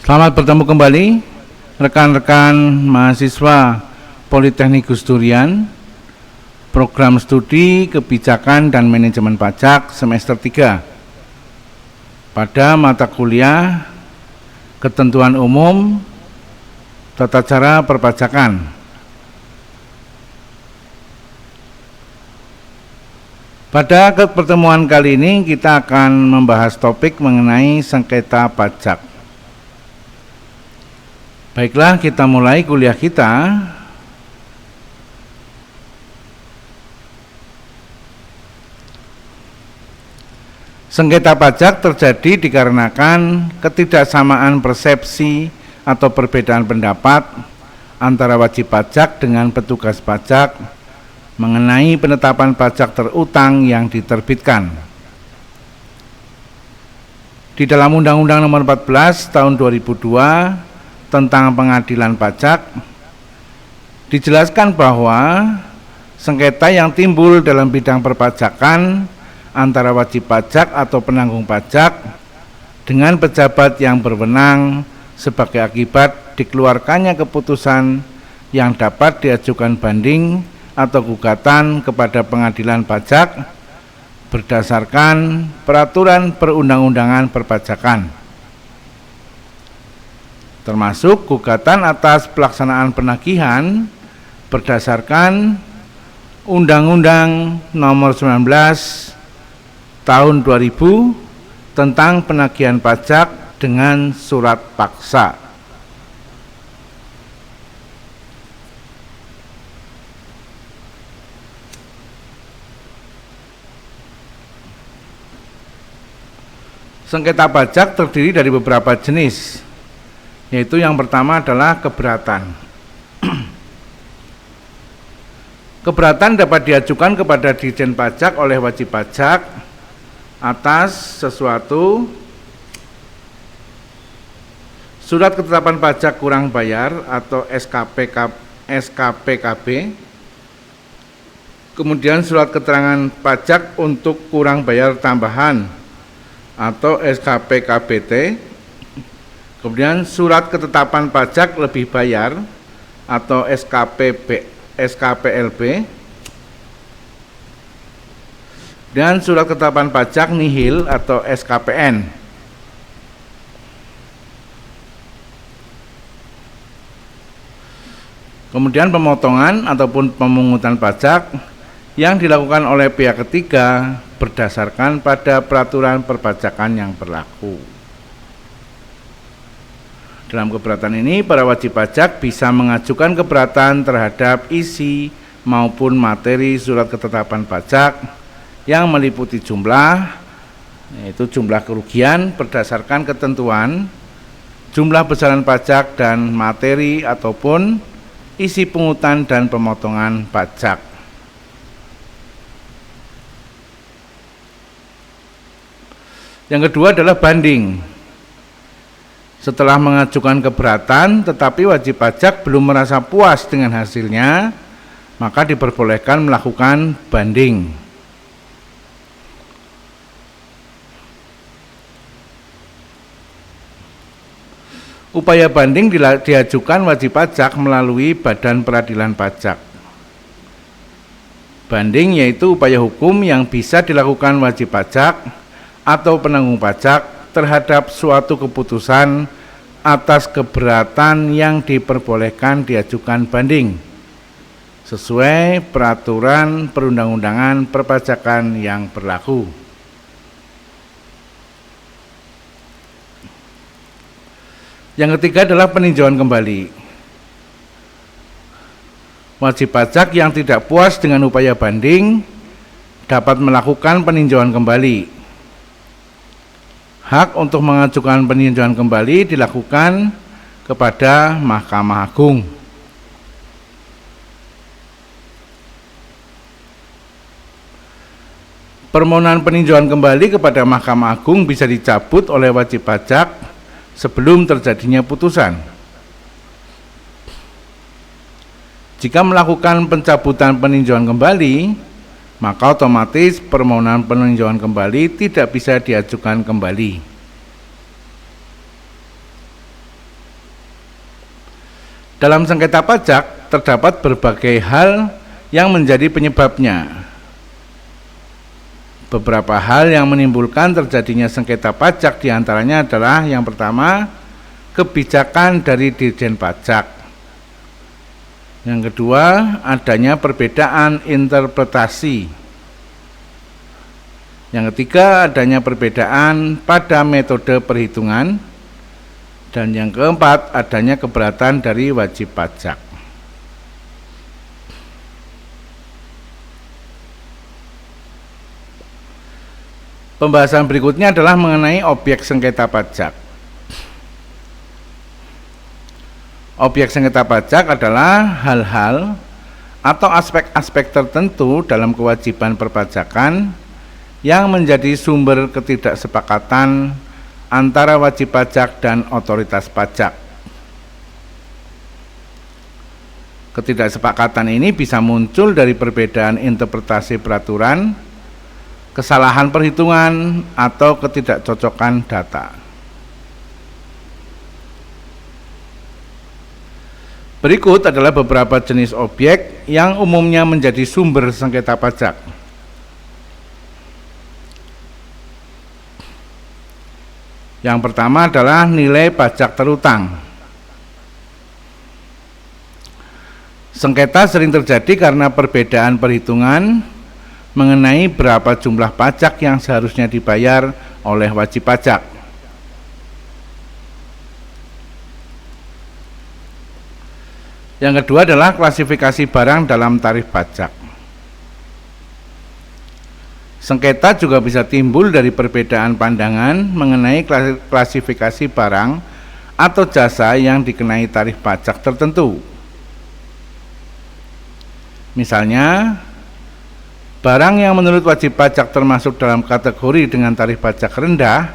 Selamat bertemu kembali rekan-rekan mahasiswa Politeknik Gus Durian, program studi kebijakan dan manajemen pajak semester 3 pada mata kuliah ketentuan umum tata cara perpajakan. Pada pertemuan kali ini kita akan membahas topik mengenai sengketa pajak. Baiklah, kita mulai kuliah kita. Sengketa pajak terjadi dikarenakan ketidaksamaan persepsi atau perbedaan pendapat antara wajib pajak dengan petugas pajak mengenai penetapan pajak terutang yang diterbitkan. Di dalam Undang-Undang Nomor 14 Tahun 2002 tentang Pengadilan Pajak dijelaskan bahwa sengketa yang timbul dalam bidang perpajakan antara wajib pajak atau penanggung pajak dengan pejabat yang berwenang sebagai akibat dikeluarkannya keputusan yang dapat diajukan banding atau gugatan kepada pengadilan pajak berdasarkan peraturan perundang-undangan perpajakan, termasuk gugatan atas pelaksanaan penagihan berdasarkan Undang-Undang Nomor 19 Tahun 2000 tentang penagihan pajak dengan surat paksa. Sengketa pajak terdiri dari beberapa jenis, yaitu yang pertama adalah keberatan. Keberatan dapat diajukan kepada Ditjen Pajak oleh wajib pajak atas sesuatu surat ketetapan pajak kurang bayar atau SKPKB, kemudian surat keterangan pajak untuk kurang bayar tambahan atau SKPKBT, kemudian surat ketetapan pajak lebih bayar atau SKPLB, dan surat ketetapan pajak nihil atau SKPN. Kemudian pemotongan ataupun pemungutan pajak yang dilakukan oleh pihak ketiga berdasarkan pada peraturan perpajakan yang berlaku. Dalam keberatan ini, para wajib pajak bisa mengajukan keberatan terhadap isi maupun materi surat ketetapan pajak yang meliputi jumlah, yaitu jumlah kerugian berdasarkan ketentuan, jumlah besaran pajak dan materi ataupun isi pungutan dan pemotongan pajak. Yang kedua adalah banding. Setelah mengajukan keberatan tetapi wajib pajak belum merasa puas dengan hasilnya, maka diperbolehkan melakukan banding. Upaya banding diajukan wajib pajak melalui Badan Peradilan Pajak. Banding yaitu upaya hukum yang bisa dilakukan wajib pajak atau penanggung pajak terhadap suatu keputusan atas keberatan yang diperbolehkan diajukan banding sesuai peraturan perundang-undangan perpajakan yang berlaku. Yang ketiga adalah peninjauan kembali. Wajib pajak yang tidak puas dengan upaya banding dapat melakukan peninjauan kembali. Hak untuk mengajukan peninjauan kembali dilakukan kepada Mahkamah Agung. Permohonan peninjauan kembali kepada Mahkamah Agung bisa dicabut oleh wajib pajak sebelum terjadinya putusan. Jika melakukan pencabutan peninjauan kembali, maka otomatis permohonan peninjauan kembali tidak bisa diajukan kembali. Dalam sengketa pajak terdapat berbagai hal yang menjadi penyebabnya. Beberapa hal yang menimbulkan terjadinya sengketa pajak diantaranya adalah yang pertama, kebijakan dari Dirjen Pajak. Yang kedua, adanya perbedaan interpretasi. Yang ketiga, adanya perbedaan pada metode perhitungan. Dan yang keempat, adanya keberatan dari wajib pajak. Pembahasan berikutnya adalah mengenai objek sengketa pajak. Objek sengketa pajak adalah hal-hal atau aspek-aspek tertentu dalam kewajiban perpajakan yang menjadi sumber ketidaksepakatan antara wajib pajak dan otoritas pajak. Ketidaksepakatan ini bisa muncul dari perbedaan interpretasi peraturan, kesalahan perhitungan, atau ketidakcocokan data. Berikut adalah beberapa jenis objek yang umumnya menjadi sumber sengketa pajak. Yang pertama adalah nilai pajak terutang. Sengketa sering terjadi karena perbedaan perhitungan mengenai berapa jumlah pajak yang seharusnya dibayar oleh wajib pajak. Yang kedua adalah klasifikasi barang dalam tarif pajak. Sengketa juga bisa timbul dari perbedaan pandangan mengenai klasifikasi barang atau jasa yang dikenai tarif pajak tertentu. Misalnya, barang yang menurut wajib pajak termasuk dalam kategori dengan tarif pajak rendah,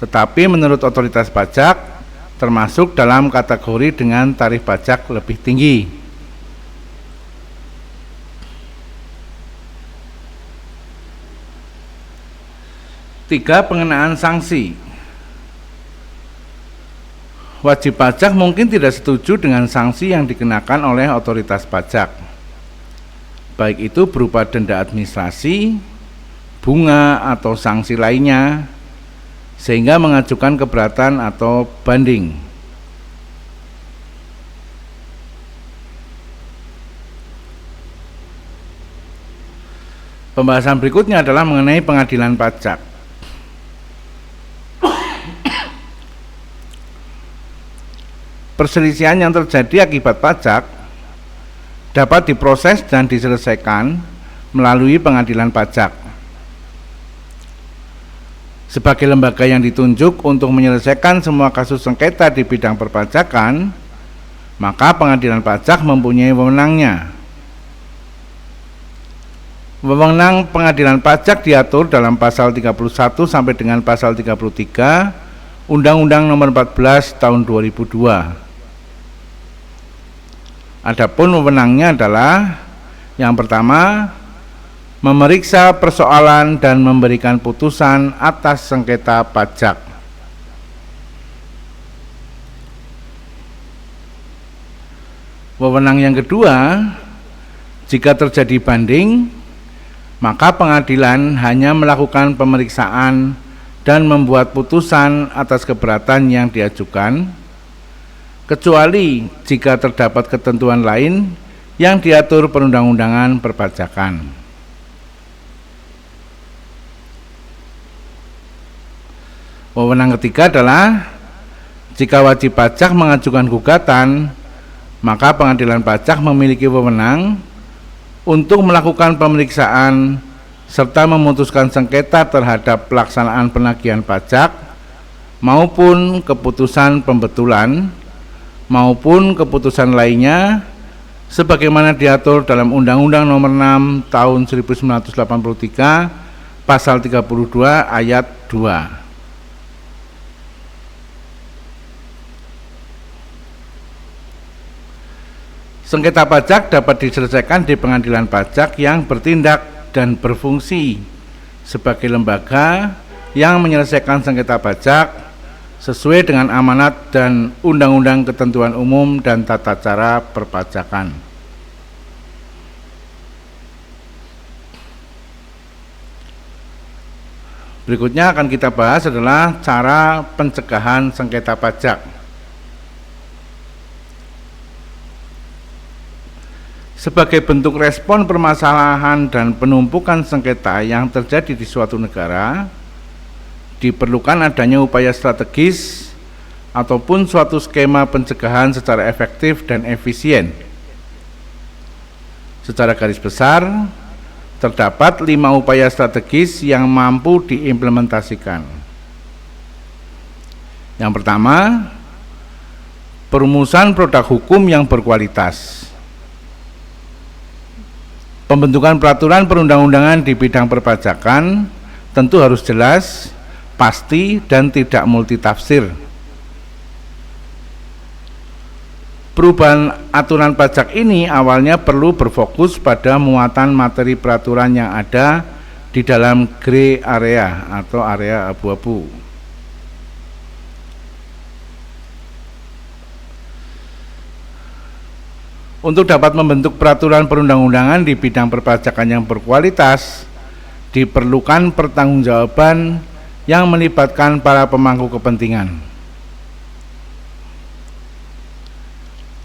tetapi menurut otoritas pajak termasuk dalam kategori dengan tarif pajak lebih tinggi. Tiga, pengenaan sanksi. Wajib pajak mungkin tidak setuju dengan sanksi yang dikenakan oleh otoritas pajak, baik itu berupa denda administrasi, bunga, atau sanksi lainnya, sehingga mengajukan keberatan atau banding. Pembahasan berikutnya adalah mengenai pengadilan pajak. Perselisihan yang terjadi akibat pajak dapat diproses dan diselesaikan melalui pengadilan pajak. Sebagai lembaga yang ditunjuk untuk menyelesaikan semua kasus sengketa di bidang perpajakan, maka pengadilan pajak mempunyai wewenangnya. Wewenang pengadilan pajak diatur dalam pasal 31 sampai dengan pasal 33 Undang-Undang Nomor 14 Tahun 2002. Adapun wewenangnya adalah yang pertama, memeriksa persoalan dan memberikan putusan atas sengketa pajak. Wewenang yang kedua, jika terjadi banding, maka pengadilan hanya melakukan pemeriksaan dan membuat putusan atas keberatan yang diajukan, kecuali jika terdapat ketentuan lain yang diatur perundang-undangan perpajakan. Wewenang ketiga adalah jika wajib pajak mengajukan gugatan, maka pengadilan pajak memiliki wewenang untuk melakukan pemeriksaan serta memutuskan sengketa terhadap pelaksanaan penagihan pajak maupun keputusan pembetulan maupun keputusan lainnya sebagaimana diatur dalam Undang-Undang Nomor 6 Tahun 1983 Pasal 32 Ayat 2. Sengketa pajak dapat diselesaikan di pengadilan pajak yang bertindak dan berfungsi sebagai lembaga yang menyelesaikan sengketa pajak sesuai dengan amanat dan undang-undang ketentuan umum dan tata cara perpajakan. Berikutnya akan kita bahas adalah cara pencegahan sengketa pajak. Sebagai bentuk respon permasalahan dan penumpukan sengketa yang terjadi di suatu negara, diperlukan adanya upaya strategis ataupun suatu skema pencegahan secara efektif dan efisien. Secara garis besar, terdapat 5 upaya strategis yang mampu diimplementasikan. Yang pertama, perumusan produk hukum yang berkualitas. Pembentukan peraturan perundang-undangan di bidang perpajakan tentu harus jelas, pasti, dan tidak multitafsir. Perubahan aturan pajak ini awalnya perlu berfokus pada muatan materi peraturan yang ada di dalam gray area atau area abu-abu. Untuk dapat membentuk peraturan perundang-undangan di bidang perpajakan yang berkualitas, diperlukan pertanggungjawaban yang melibatkan para pemangku kepentingan.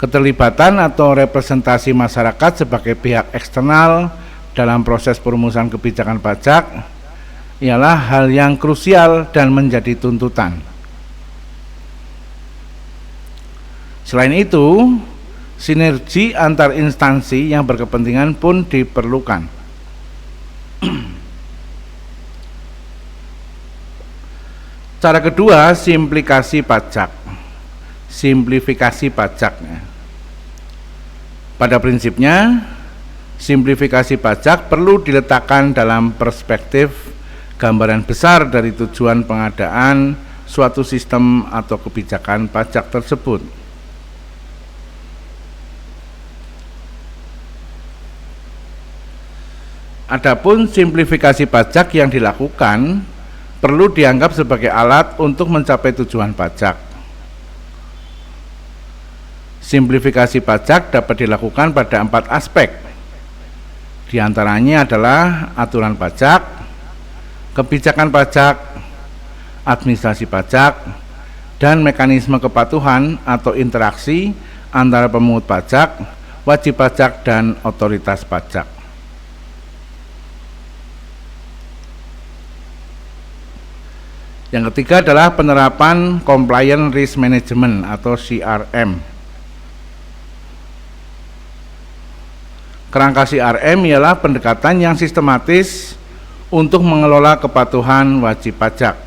Keterlibatan atau representasi masyarakat sebagai pihak eksternal dalam proses perumusan kebijakan pajak ialah hal yang krusial dan menjadi tuntutan. Selain itu, sinergi antar instansi yang berkepentingan pun diperlukan. Cara kedua, simplifikasi pajak. Simplifikasi pajaknya. Pada prinsipnya, simplifikasi pajak perlu diletakkan dalam perspektif gambaran besar dari tujuan pengadaan suatu sistem atau kebijakan pajak tersebut. Adapun simplifikasi pajak yang dilakukan perlu dianggap sebagai alat untuk mencapai tujuan pajak. Simplifikasi pajak dapat dilakukan pada 4 aspek. Di antaranya adalah aturan pajak, kebijakan pajak, administrasi pajak, dan mekanisme kepatuhan atau interaksi antara pemungut pajak, wajib pajak, dan otoritas pajak. Yang ketiga adalah penerapan Compliance Risk Management atau CRM. Kerangka CRM ialah pendekatan yang sistematis untuk mengelola kepatuhan wajib pajak.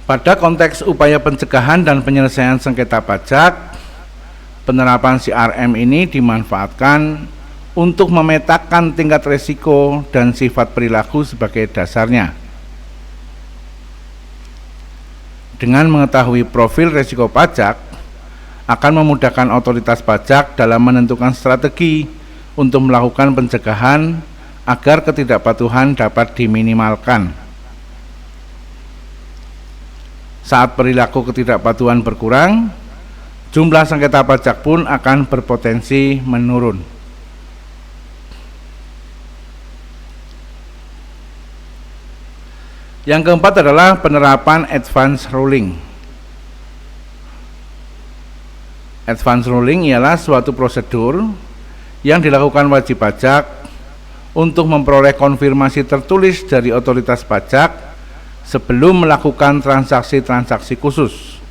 Pada konteks upaya pencegahan dan penyelesaian sengketa pajak, penerapan CRM ini dimanfaatkan untuk memetakan tingkat risiko dan sifat perilaku sebagai dasarnya. Dengan mengetahui profil risiko pajak, akan memudahkan otoritas pajak dalam menentukan strategi untuk melakukan pencegahan agar ketidakpatuhan dapat diminimalkan. Saat perilaku ketidakpatuhan berkurang, jumlah sengketa pajak pun akan berpotensi menurun. Yang keempat adalah penerapan advance ruling. Advance ruling ialah suatu prosedur yang dilakukan wajib pajak untuk memperoleh konfirmasi tertulis dari otoritas pajak sebelum melakukan transaksi-transaksi khusus.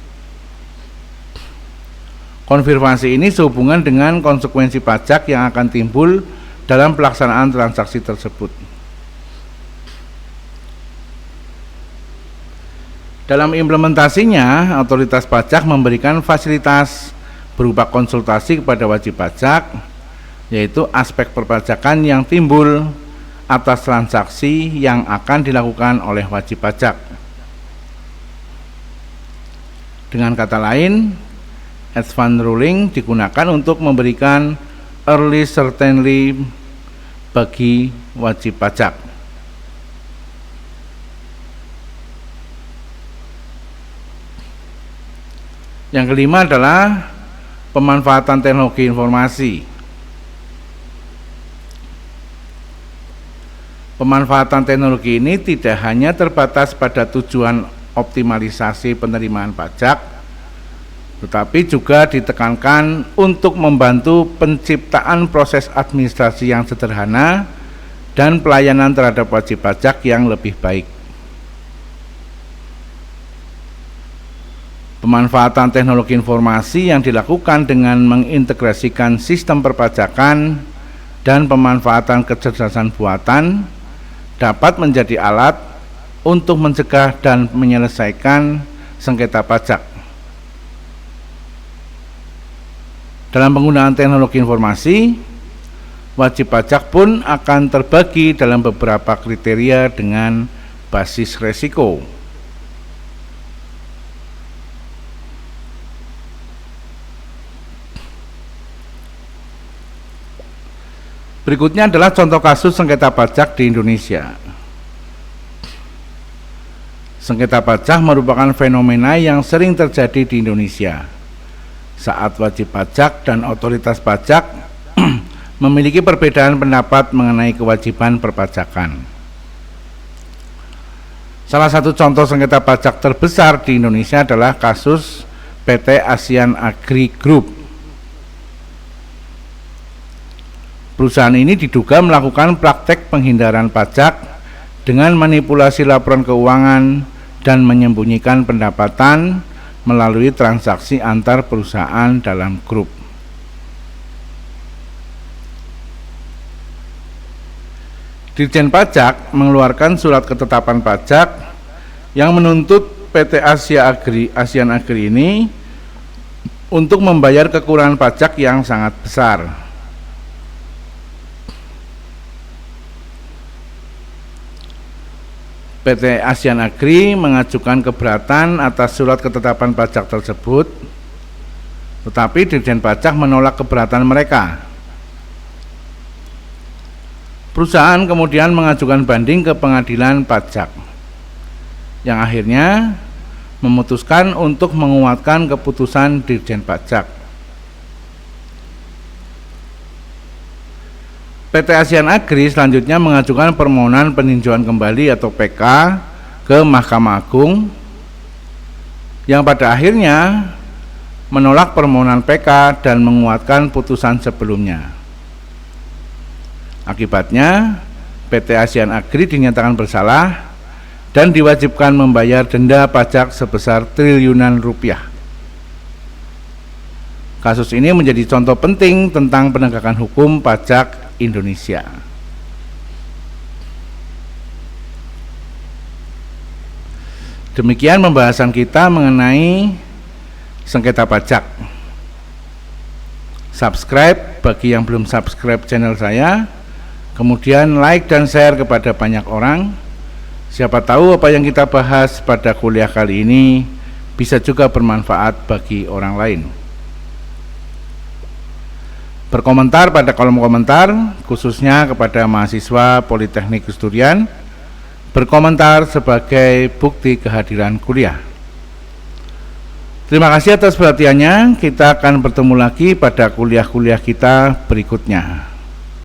Konfirmasi ini sehubungan dengan konsekuensi pajak yang akan timbul dalam pelaksanaan transaksi tersebut. Dalam implementasinya, otoritas pajak memberikan fasilitas berupa konsultasi kepada wajib pajak, yaitu aspek perpajakan yang timbul atas transaksi yang akan dilakukan oleh wajib pajak. Dengan kata lain, advance ruling digunakan untuk memberikan early certainty bagi wajib pajak. Yang kelima adalah pemanfaatan teknologi informasi. Pemanfaatan teknologi ini tidak hanya terbatas pada tujuan optimalisasi penerimaan pajak, tetapi juga ditekankan untuk membantu penciptaan proses administrasi yang sederhana dan pelayanan terhadap wajib pajak yang lebih baik. Pemanfaatan teknologi informasi yang dilakukan dengan mengintegrasikan sistem perpajakan dan pemanfaatan kecerdasan buatan dapat menjadi alat untuk mencegah dan menyelesaikan sengketa pajak. Dalam penggunaan teknologi informasi, wajib pajak pun akan terbagi dalam beberapa kriteria dengan basis resiko. Berikutnya adalah contoh kasus sengketa pajak di Indonesia. Sengketa pajak merupakan fenomena yang sering terjadi di Indonesia saat wajib pajak dan otoritas pajak memiliki perbedaan pendapat mengenai kewajiban perpajakan. Salah satu contoh sengketa pajak terbesar di Indonesia adalah kasus PT Asian Agri Group. Perusahaan ini diduga melakukan praktek penghindaran pajak dengan manipulasi laporan keuangan dan menyembunyikan pendapatan melalui transaksi antar perusahaan dalam grup. Dirjen Pajak mengeluarkan surat ketetapan pajak yang menuntut PT Asian Agri ini untuk membayar kekurangan pajak yang sangat besar. PT Asian Agri mengajukan keberatan atas surat ketetapan pajak tersebut, tetapi Dirjen Pajak menolak keberatan mereka. Perusahaan kemudian mengajukan banding ke pengadilan pajak, yang akhirnya memutuskan untuk menguatkan keputusan Dirjen Pajak. PT Asian Agri selanjutnya mengajukan permohonan peninjauan kembali atau PK ke Mahkamah Agung, yang pada akhirnya menolak permohonan PK dan menguatkan putusan sebelumnya. Akibatnya PT Asian Agri dinyatakan bersalah dan diwajibkan membayar denda pajak sebesar triliunan rupiah. Kasus ini menjadi contoh penting tentang penegakan hukum pajak Indonesia. Demikian pembahasan kita mengenai sengketa pajak. Subscribe bagi yang belum subscribe channel saya, kemudian like dan share kepada banyak orang. Siapa tahu apa yang kita bahas pada kuliah kali ini bisa juga bermanfaat bagi orang lain. Berkomentar pada kolom komentar, khususnya kepada mahasiswa Politeknik Gus Durian, berkomentar sebagai bukti kehadiran kuliah. Terima kasih atas perhatiannya. Kita akan bertemu lagi pada kuliah-kuliah kita berikutnya.